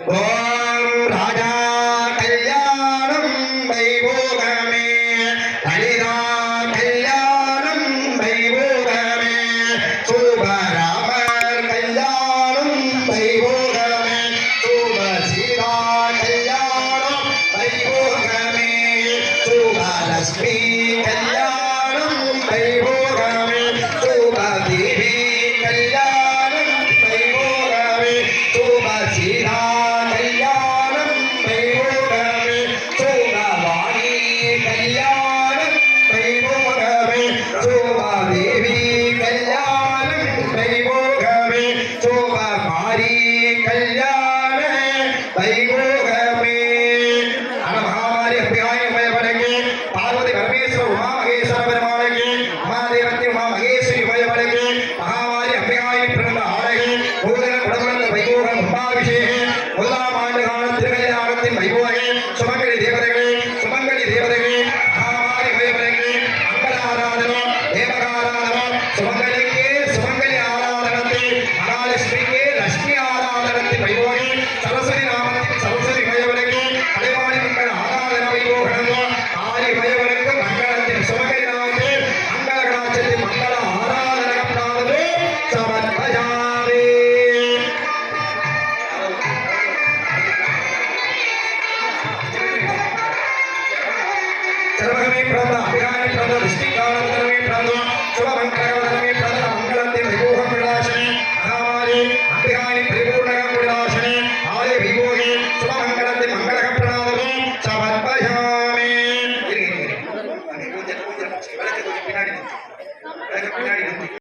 ஓம் ராஜா கல்யாணம் வைபோகமே லலிதா கல்யாணம் வைபோகமே சுபராமர் கல்யாணம் வைபோகமே சுப சீதா கல்யாணம் வைபோகமே சுபலட்சுமி கல்யாணம் வைபோகமே சுபதேவி கல்யாணம் வைபோகமே சுப சீதா பார்வதி பரமேஸ்வர உமா மகேஸ்வர பெருமாளுக்கு மகாதேவத்தி உமா மகேஸ்வரி உபயவருக்கு மகாமாரி அம்பிகாயி பிறந்த ஆடகை பூதன குடகுலந்த வைபோகம் கும்பாபிஷேக முதலாம் ஆண்டு கால திருக்கல்யாணத்தின் வைபோகே சுமங்கலி தேவதைகளே மகாமாரி உபயவருக்கு மங்கள ஆராதனா தேவகாராதனா சுமங்கலிக்கு சுமங்கலி ஆராதனத்தை மகாலட்சுமிக்கு லட்சுமி ஆராதனத்தின் வைபோகே சரஸ்வதி நாமத்தின் சரஸ்வதி உபயவருக்கு கலைவாணி மங்கள ஆராதன வைபோகம் ஆரி உபயவருக்கு மங்களத்தின் சுமங்கலி நாமத்தில் மங்கள கடாட்சத்தின் மங்கள ஆராதனம் நாமது சமர்ப்பயாமி. सर्वगमे प्रद अभिरामि प्रद दृष्टिकालमे प्रद शुभमंगलमे प्रद मंगलते विभोगम विलासने महामारी अभिरामि परिपूर्णगम विलासने आले विभोगे शुभमंगलते मंगलगम प्रणाममे समर्पयामि. पिनाडी